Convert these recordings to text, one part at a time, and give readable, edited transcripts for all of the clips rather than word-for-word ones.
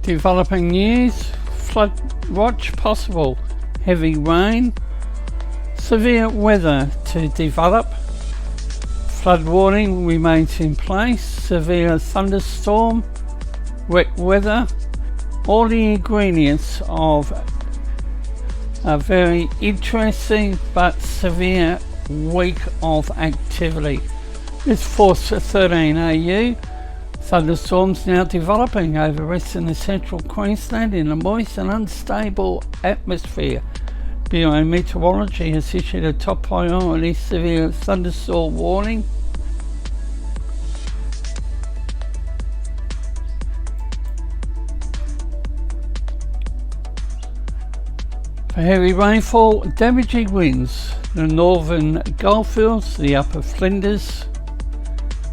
Developing news, flood watch possible, heavy rain, severe weather to develop, flood warning remains in place, severe thunderstorm, wet weather, all the ingredients of a very interesting but severe week of activity. This force 13 AU. Thunderstorms now developing over western and central Queensland in a moist and unstable atmosphere. Bureau Meteorology has issued a top priority severe thunderstorm warning. For heavy rainfall, damaging winds, the northern Goldfields, the upper Flinders,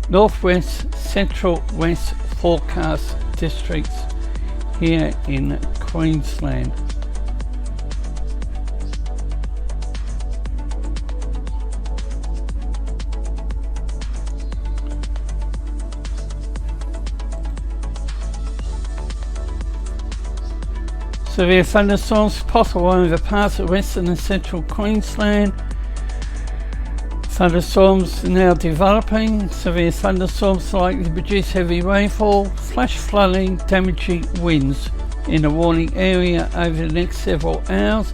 northwest, central west forecast districts here in Queensland. Severe thunderstorms possible over parts of western and central Queensland. Thunderstorms now developing. Severe thunderstorms likely to produce heavy rainfall, flash flooding, damaging winds in the warning area over the next several hours.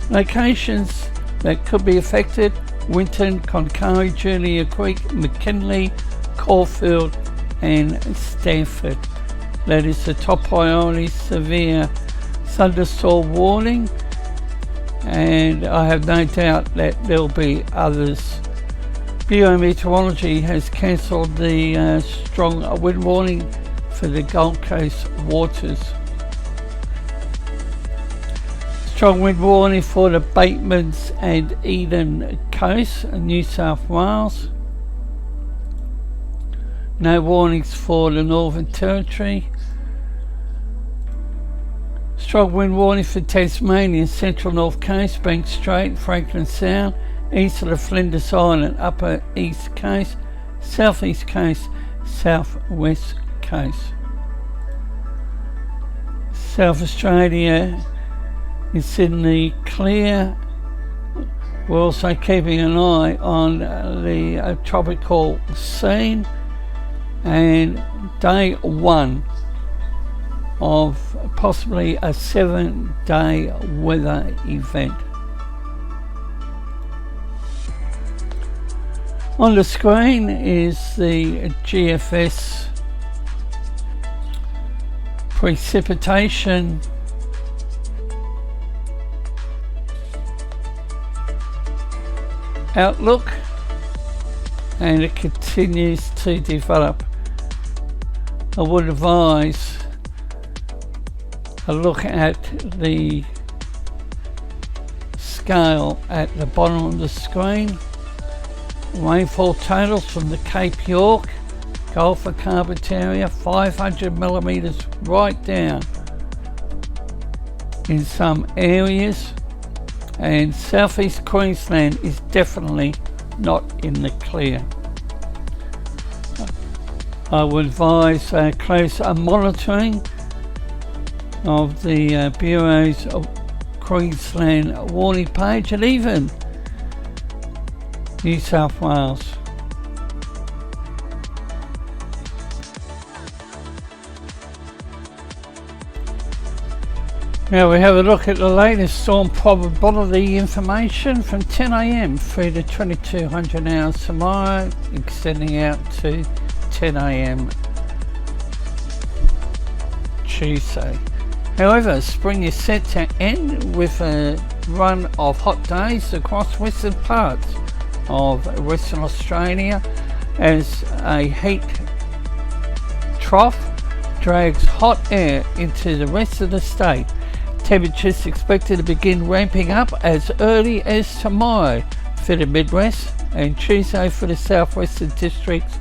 Locations that could be affected: Winton, Cloncurry, Julia Creek, McKinley, Coalfields and Stanford. That is the top priority severe thunderstorm warning, and I have no doubt that there'll be others. Bureau Meteorology has cancelled the strong wind warning for the Gold Coast waters. Strong wind warning for the Batemans and Eden Coast, New South Wales. No warnings for the Northern Territory. Strong wind warning for Tasmania, Central North Coast, Bank Strait, Franklin Sound, east of the Flinders Island, Upper East Coast, South East Coast, South West Coast. South Australia is in the clear. We're also keeping an eye on the tropical scene, and day one of possibly a 7-day weather event. On the screen is the GFS precipitation outlook, and it continues to develop. I would advise a look at the scale at the bottom of the screen. Rainfall totals from the Cape York, Gulf of Carpentaria, 500 millimetres right down in some areas, and southeast Queensland is definitely not in the clear. I would advise close monitoring of the Bureau's Queensland warning page, and even New South Wales. Now we have a look at the latest storm probability information from 10 AM through to 2200 hours tomorrow, extending out to 10 AM Tuesday. However, spring is set to end with a run of hot days across western parts of Western Australia as a heat trough drags hot air into the rest of the state. Temperatures expected to begin ramping up as early as tomorrow for the Midwest and Tuesday for the southwestern districts,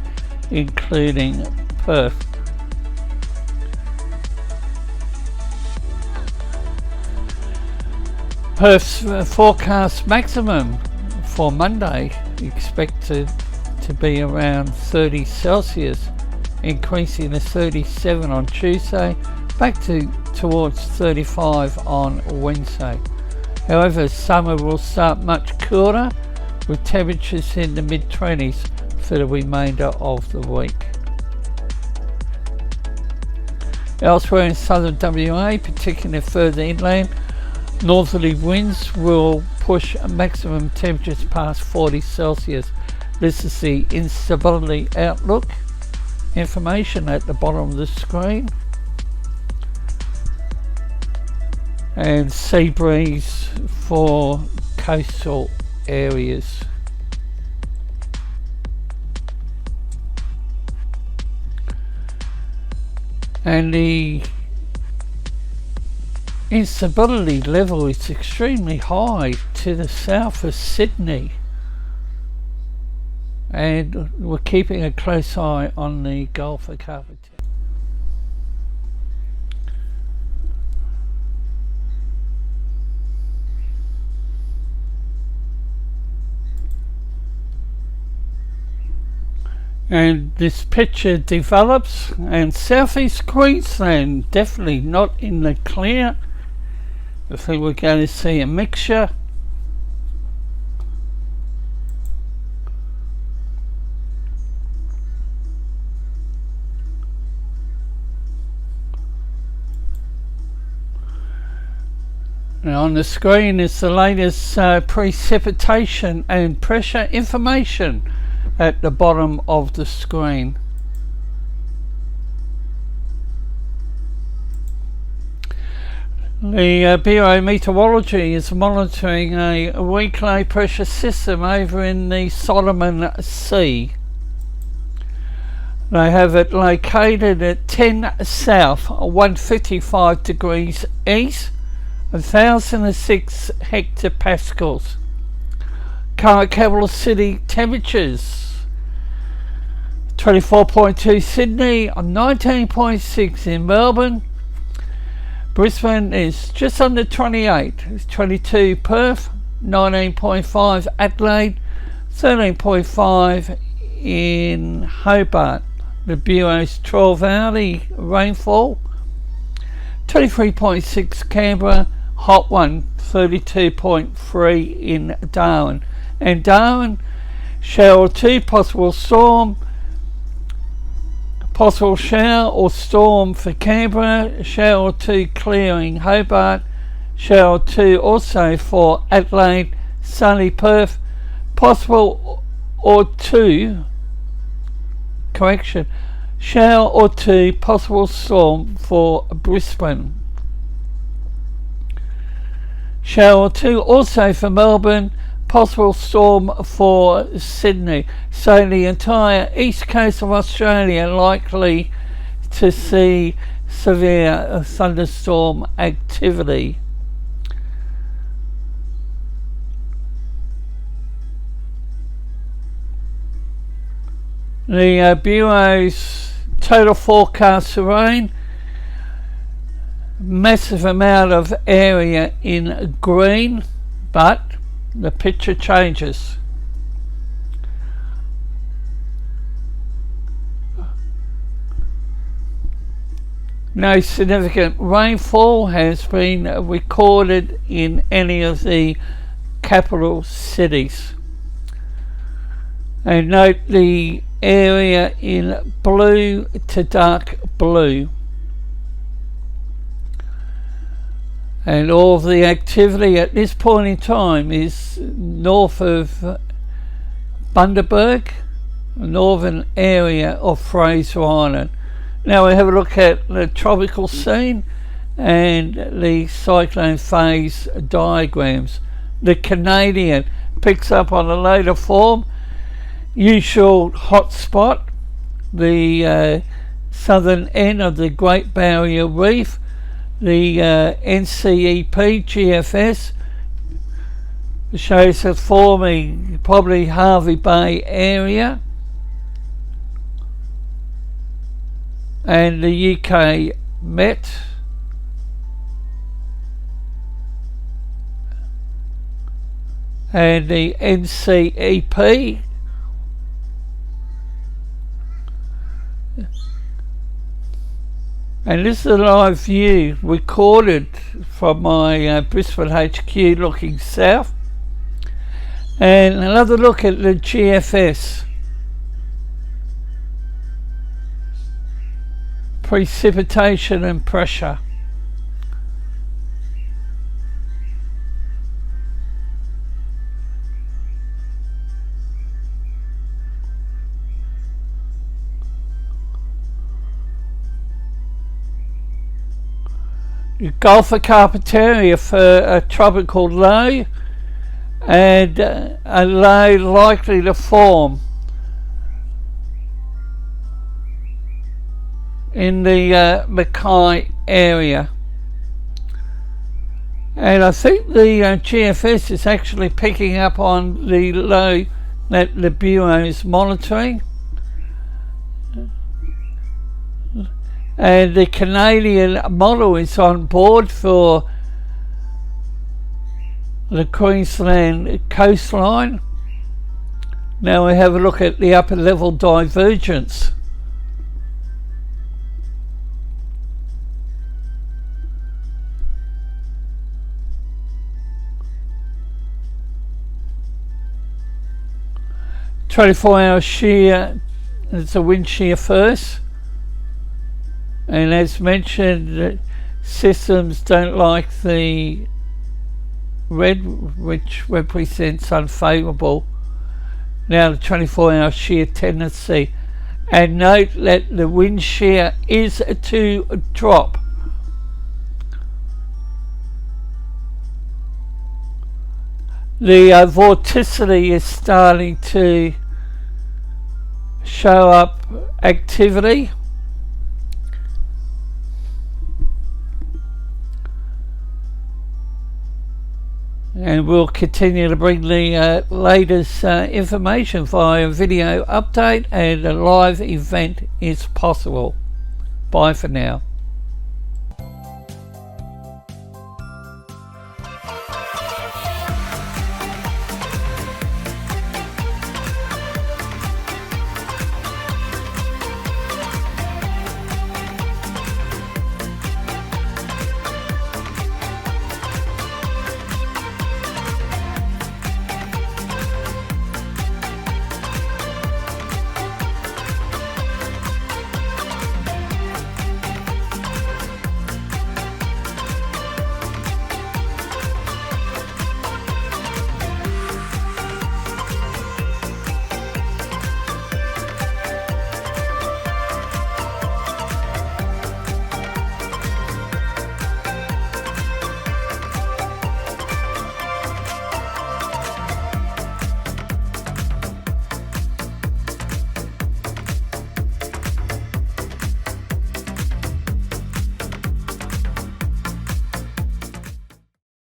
including Perth. Perth's forecast maximum for Monday expected to be around 30 Celsius, increasing to 37 on Tuesday, back towards 35 on Wednesday. However, summer will start much cooler with temperatures in the mid-20s for the remainder of the week. Elsewhere in southern WA, particularly further inland, northerly winds will push maximum temperatures past 40 Celsius. This is the instability outlook information at the bottom of the screen. And sea breeze for coastal areas. And the instability level is extremely high to the south of Sydney, and we're keeping a close eye on the Gulf of Carpentaria. And this picture develops, and southeast Queensland definitely not in the clear. I think we're going to see a mixture. Now on the screen is the latest precipitation and pressure information at the bottom of the screen. The Bureau of Meteorology is monitoring a weak low pressure system over in the Solomon Sea. They have it located at 10 south, 155 degrees east, 1006 hectopascals. Current capital city temperatures: 24.2 Sydney, 19.6 in Melbourne. Brisbane is just under 28, it's 22 Perth, 19.5 Adelaide, 13.5 in Hobart. The Bureau's 12-hourly rainfall: 23.6 Canberra, hot one, 32.3 in Darwin. And Darwin, shower or two, possible storm. Possible shower or storm for Canberra, shower or two clearing Hobart, shower or two also for Adelaide, sunny Perth, possible or two, shower or two, possible storm for Brisbane. Shower or two also for Melbourne, possible storm for Sydney. So the entire east coast of Australia likely to see severe thunderstorm activity. The Bureau's total forecast for rain: massive amount of area in green, but the picture changes. No significant rainfall has been recorded in any of the capital cities. And note the area in blue to dark blue. And all of the activity at this point in time is north of Bundaberg, northern area of Fraser Island. Now we have a look at the tropical scene and the cyclone phase diagrams. The Canadian picks up on a later form. Usual hot spot, the southern end of the Great Barrier Reef. The NCEP GFS shows us forming probably Harvey Bay area, and the UK Met and the NCEP And this is a live view recorded from my Brisbane HQ looking south. And another look at the GFS. Precipitation and pressure. The Gulf of Carpentaria for a tropical low, and a low likely to form in the Mackay area. And I think the GFS is actually picking up on the low that the Bureau is monitoring. And the Canadian model is on board for the Queensland coastline. Now we have a look at the upper level divergence. "24-hour shear", it's a wind shear first. And as mentioned, systems don't like the red, which represents unfavourable. Now the 24-hour shear tendency. And note that the wind shear is to drop. The vorticity is starting to show up activity. And we'll continue to bring the latest information via video update, and a live event is possible. Bye for now.